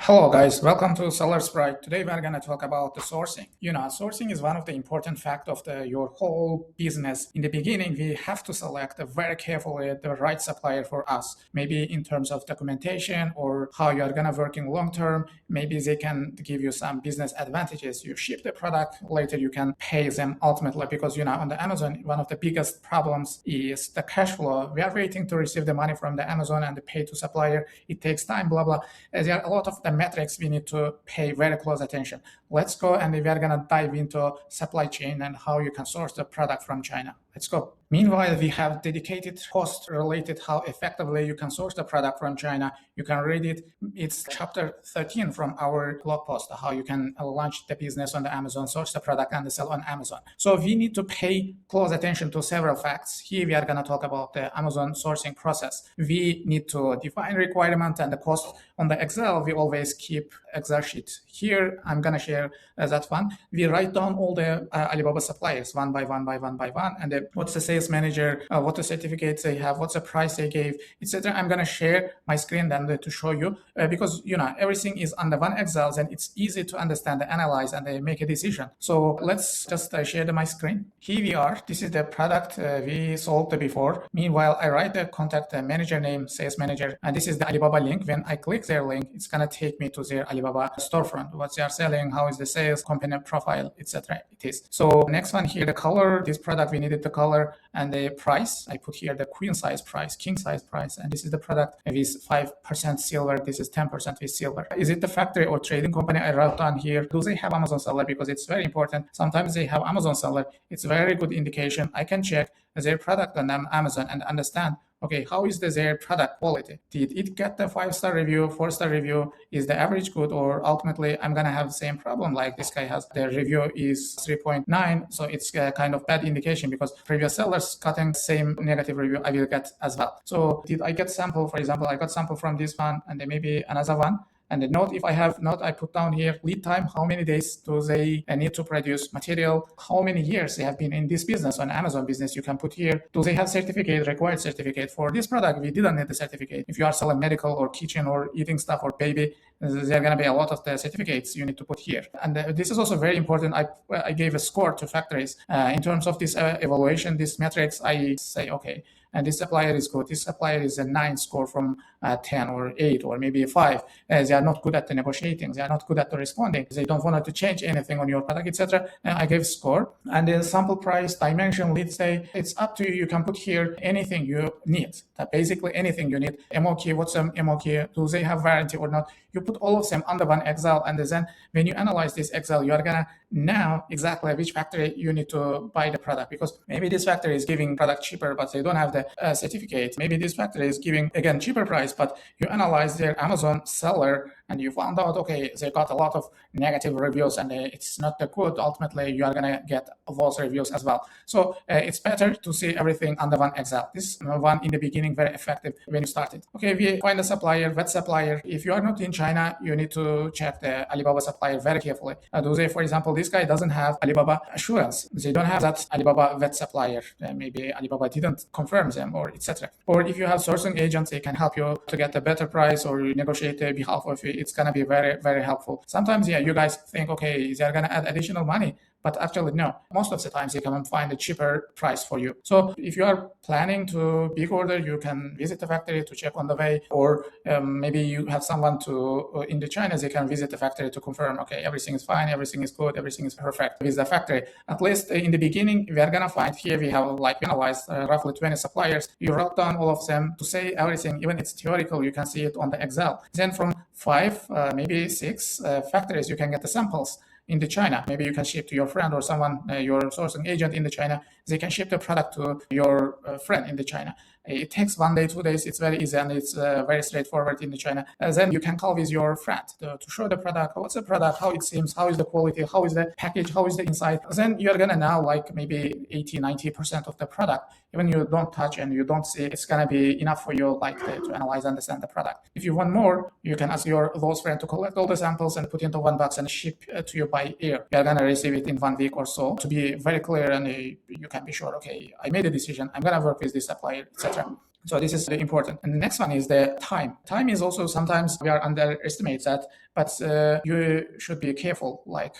Hello guys, welcome to SellerSprite. Today we're going to talk about the sourcing. Sourcing is one of the important facts of your whole business. In the beginning, we have to select very carefully the right supplier for us. Maybe in terms of documentation or how you are going to work in long term. Maybe they can give you some business advantages. You ship the product, later you can pay them ultimately because, on the Amazon, one of the biggest problems is the cash flow. We are waiting to receive the money from the Amazon and the pay to supplier. It takes time, blah, blah. There are a lot of the metrics we need to pay very close attention. Let's go and we are going to dive into supply chain and how you can source the product from China. Let's go. Meanwhile, we have dedicated post related how effectively you can source the product from China. You can read it. It's chapter 13 from our blog post, how you can launch the business on the Amazon, source the product and sell on Amazon. So we need to pay close attention to several facts. Here we are going to talk about the Amazon sourcing process. We need to define requirement and the cost. On the Excel, we always keep Excel sheet. Here, I'm going to share that one. We write down all the Alibaba suppliers one by one, and what's the sales manager, what the certificates they have, what's the price they gave, etc. I'm going to share my screen then to show you because everything is under one Excel and it's easy to understand, analyze, and make a decision. So let's just share my screen. Here we are. This is the product we sold before. Meanwhile, I write the contact manager name, sales manager, and this is the Alibaba link. When I click their link, it's going to take me to their Alibaba storefront, what they are selling, how is the sales, company profile, etc. It is. So next one here, the color. This product we needed the color and the price. I put here the queen size price, king size price, and this is the product with 5% silver. This is 10% with silver. Is it the factory or trading company? I wrote down here. Do they have Amazon seller? Because it's very important. Sometimes they have Amazon seller. It's a very good indication. I can check their product on Amazon and understand, okay, how is their product quality? Did it get the 5-star review, 4-star review? Is the average good? Or ultimately, I'm going to have the same problem like this guy has. The review is 3.9. So it's a kind of bad indication because previous sellers cutting same negative review I will get as well. So did I get sample? For example, I got sample from this one and then maybe another one. And the note, if I have note, I put down here lead time, how many days do they need to produce material, how many years they have been in this business. On Amazon business, you can put here, do they have certificate, required certificate. For this product, we didn't need the certificate. If you are selling medical or kitchen or eating stuff or baby, there are going to be a lot of the certificates you need to put here. And this is also very important. I gave a score to factories. In terms of this evaluation, these metrics, I say, okay, and this supplier is good. This supplier is a 9 score from 10 or 8 or maybe a 5. They are not good at the negotiating. They are not good at the responding. They don't want to change anything on your product, etc. I gave score. And the sample price, dimension, let's say, it's up to you. You can put here anything you need. Basically anything you need. MOQ, what's an MOQ? Do they have warranty or not? You put all of them under one Excel, and then when you analyze this Excel, you are gonna know exactly which factory you need to buy the product, because maybe this factory is giving product cheaper, but they don't have the certificate. Maybe this factory is giving again cheaper price, but you analyze their Amazon seller and you found out, okay, they got a lot of negative reviews and it's not the good. Ultimately, you are gonna get those reviews as well. So it's better to see everything under one Excel. This one in the beginning very effective when you started. Okay, we find a supplier, vet supplier. If you are not in China, you need to check the Alibaba supplier very carefully. Do they, for example, this guy doesn't have Alibaba assurance. They don't have that Alibaba vet supplier. Maybe Alibaba didn't confirm them or etc. Or if you have sourcing agents, they can help you to get a better price or negotiate on behalf of you. It's going to be very, very helpful. Sometimes, you guys think, okay, they're going to add additional money. But actually, no. Most of the times, you can find a cheaper price for you. So if you are planning to big order, you can visit the factory to check on the way, or maybe you have someone in the China, they can visit the factory to confirm, okay, everything is fine, everything is good, everything is perfect with the factory. At least in the beginning, we are going to find here, we have analyzed roughly 20 suppliers. You wrote down all of them to say everything, even it's theoretical, you can see it on the Excel. Then from 5, maybe 6 factories, you can get the samples in the China. Maybe you can ship to your friend or someone, your sourcing agent in the China. They can ship the product to your friend in the China. It takes 1 day, 2 days. It's very easy and it's very straightforward in the China. Then you can call with your friend to show the product. What's the product? How it seems? How is the quality? How is the package? How is the inside? Then you're gonna know maybe 80-90% of the product. Even you don't touch and you don't see, it's gonna be enough for you to analyze, understand the product. If you want more, you can ask your close friend to collect all the samples and put into one box and ship to you by air. You're gonna receive it in 1 week or so. To be very clear, and you can be sure, okay, I made a decision. I'm gonna work with this supplier, etc. So this is important. And the next one is the time. Time is also sometimes we are underestimate that, but you should be careful. Like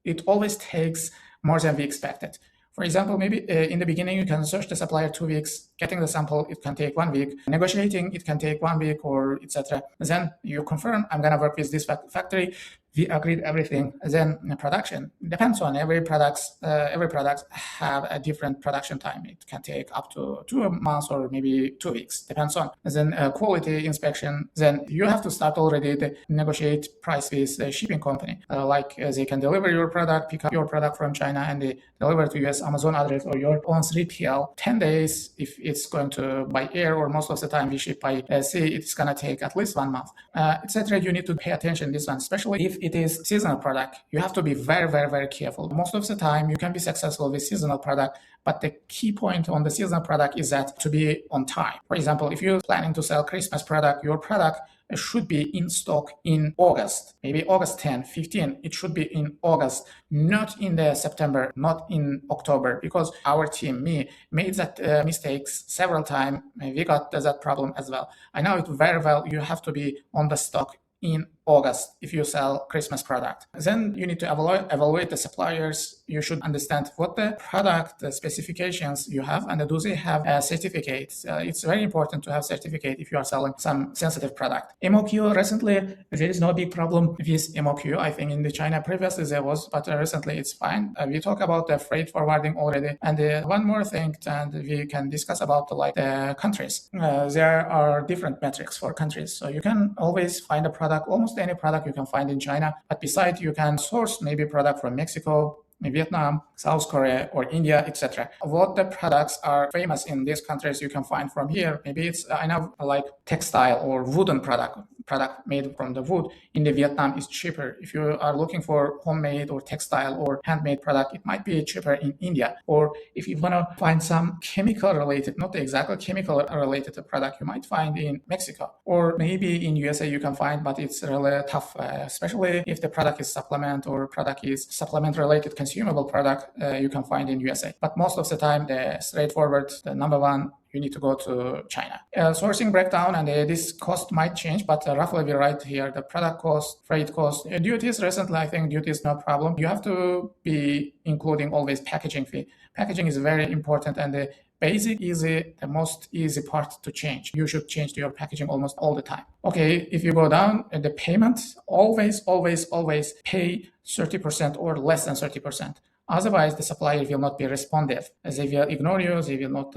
it always takes more than we expected. For example, maybe in the beginning you can search the supplier 2 weeks, getting the sample it can take 1 week, negotiating it can take 1 week or etc. Then you confirm I'm gonna work with this factory. We agreed everything. Then production depends on every products. Every product have a different production time. It can take up to 2 months or maybe 2 weeks. Depends on. Then quality inspection. Then you have to start already to negotiate price with the shipping company. They can deliver your product, pick up your product from China, and they deliver to US Amazon address or your own 3PL. 10 days if it's going to by air, or most of the time we ship by sea. It's gonna take at least 1 month, etc. You need to pay attention to this one, especially if it is seasonal product. You have to be very, very, very careful. Most of the time you can be successful with seasonal product, but the key point on the seasonal product is that to be on time. For example, if you're planning to sell Christmas product, your product should be in stock in August, maybe August 10, 15. It should be in August, not in the September, not in October, because our team, me, made that mistakes several times. We got that problem as well. I know it very well. You have to be on the stock in August if you sell Christmas product. Then you need to evaluate the suppliers. You should understand what the product specifications you have, and do they have a certificate. It's very important to have certificate if you are selling some sensitive product. MOQ, recently there is no big problem with MOQ. I think in the China previously there was, but recently it's fine. We talk about the freight forwarding already. And one more thing, and we can discuss about the countries. There are different metrics for countries. So you can always find a product, almost any product you can find in China, but besides you can source maybe product from Mexico, Vietnam, South Korea, or India, etc. What the products are famous in these countries you can find from here. Maybe it's I know like textile or wooden product made from the wood in the Vietnam is cheaper. If you are looking for homemade or textile or handmade product, it might be cheaper in India. Or if you want to find some chemical related, not the exactly chemical related product, you might find in Mexico. Or maybe in USA you can find, but it's really tough, especially if the product is supplement or product is supplement related consumable product, you can find in USA. But most of the time, the straightforward, the number one, you need to go to China. Sourcing breakdown, and this cost might change, but roughly we write here the product cost, freight cost, duties. Recently, I think duties no problem. You have to be including always packaging fee. Packaging is very important, and the basic, easy, the most easy part to change. You should change your packaging almost all the time. Okay, if you go down, the payment, always pay 30% or less than 30%. Otherwise, the supplier will not be responsive. They will ignore you. They will not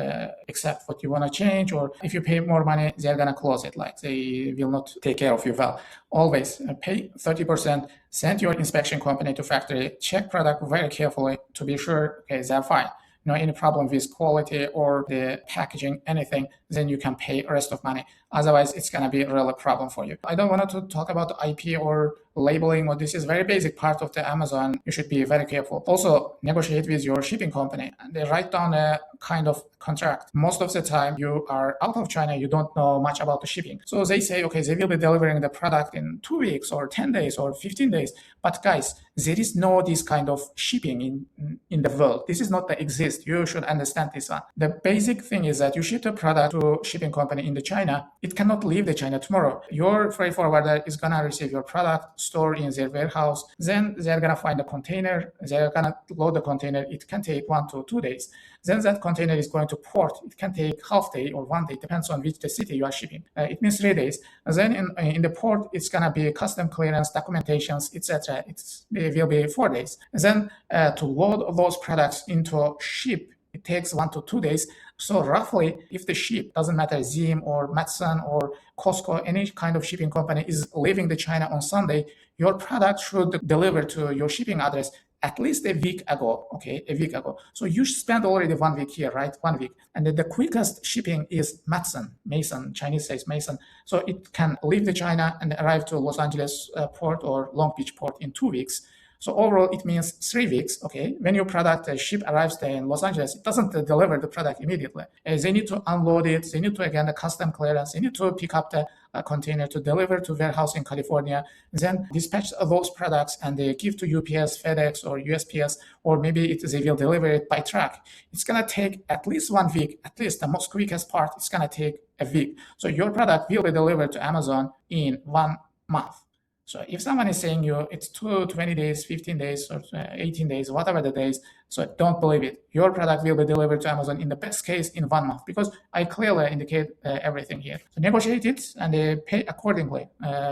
accept what you want to change. Or if you pay more money, they're going to close it. Like they will not take care of you well. Always pay 30%. Send your inspection company to factory. Check product very carefully to be sure, okay, they're fine. No any problem with quality or the packaging, anything, then you can pay rest of money. Otherwise, it's going to be a real problem for you. I don't want to talk about IP or labeling, or this is very basic part of the Amazon. You should be very careful. Also, negotiate with your shipping company. They write down a kind of contract. Most of the time, you are out of China, you don't know much about the shipping. So they say, okay, they will be delivering the product in 2 weeks or 10 days or 15 days. But guys, there is no this kind of shipping in the world. This is not that exist. You should understand this one. The basic thing is that you ship the product to shipping company in the China. It cannot leave the China tomorrow. Your freight forwarder is gonna receive your product, store in their warehouse. Then they're gonna find a container. They're gonna load the container. It can take 1 to 2 days. Then that container is going to port. It can take half day or 1 day, depends on which the city you are shipping. It means 3 days. And then in the port, it's gonna be custom clearance, documentations, etc. It will be 4 days. And then to load those products into ship, it takes 1 to 2 days. So roughly, if the ship, doesn't matter, Zim or Matson or Costco, any kind of shipping company is leaving the China on Sunday, your product should deliver to your shipping address at least a week ago, okay, a week ago. So you spend already 1 week here, right? 1 week. And then the quickest shipping is Mason, Chinese says Mason. So it can leave the China and arrive to Los Angeles port or Long Beach port in 2 weeks. So overall, it means 3 weeks, okay? When your product ship arrives there in Los Angeles, it doesn't deliver the product immediately. They need to unload it. They need to, again, the custom clearance. They need to pick up the container to deliver to warehouse in California, then dispatch those products and they give to UPS, FedEx, or USPS, or maybe they will deliver it by truck. It's gonna take at least 1 week, at least the most quickest part. It's gonna take a week. So your product will be delivered to Amazon in 1 month. So if someone is saying you it's 20 days, 15 days, or 18 days, whatever the days, so don't believe it. Your product will be delivered to Amazon in the best case in 1 month, because I clearly indicate everything here. So negotiate it and pay accordingly,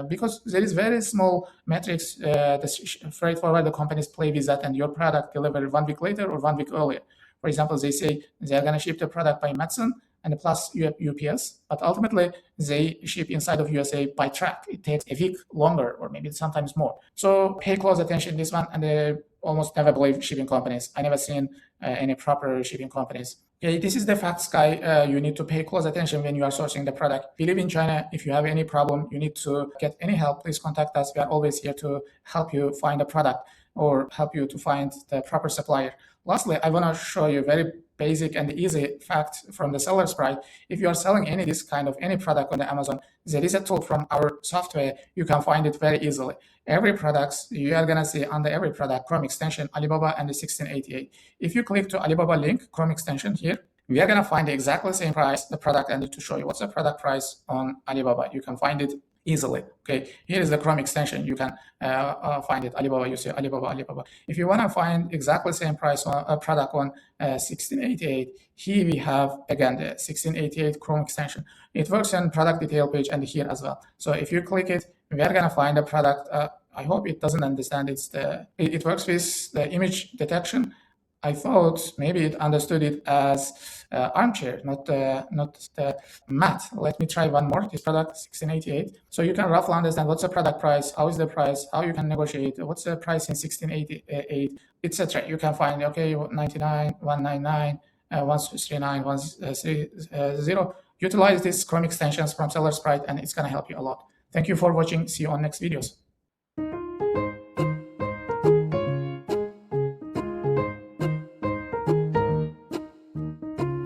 because there is very small metrics. The freight forwarder companies play with that, and your product delivered 1 week later or 1 week earlier. For example, they say they're going to ship the product by Matson and plus UPS, but ultimately they ship inside of USA by truck. It takes a week longer, or maybe sometimes more. So pay close attention to this one, and almost never believe shipping companies. I never seen any proper shipping companies. Okay, this is the facts, guy. You need to pay close attention when you are sourcing the product. We live in China. If you have any problem, you need to get any help, please contact us. We are always here to help you find a product or help you to find the proper supplier. Lastly, I want to show you a very basic and easy fact from the SellerSprite. If you are selling this kind of any product on the Amazon, there is a tool from our software. You can find it very easily. Every product, you are going to see under every product, Chrome extension, Alibaba, and the 1688. If you click to Alibaba link, Chrome extension here, we are going to find exactly the same price, the product, and to show you what's the product price on Alibaba. You can find it easily. Okay, here is the Chrome extension. You can find it. Alibaba, you say Alibaba. If you want to find exactly the same price on a product on 1688, here we have again the 1688 Chrome extension. It works on product detail page and here as well. So if you click it, we are gonna find a product. I hope it doesn't understand. It works with the image detection. I thought maybe it understood it as armchair, not the mat. Let me try one more. This product 1688. So you can roughly understand what's the product price, how is the price, how you can negotiate, what's the price in 1688, etc. You can find 99, 199, 139, 130. Utilize these Chrome extensions from SellerSprite, and it's gonna help you a lot. Thank you for watching. See you on next videos.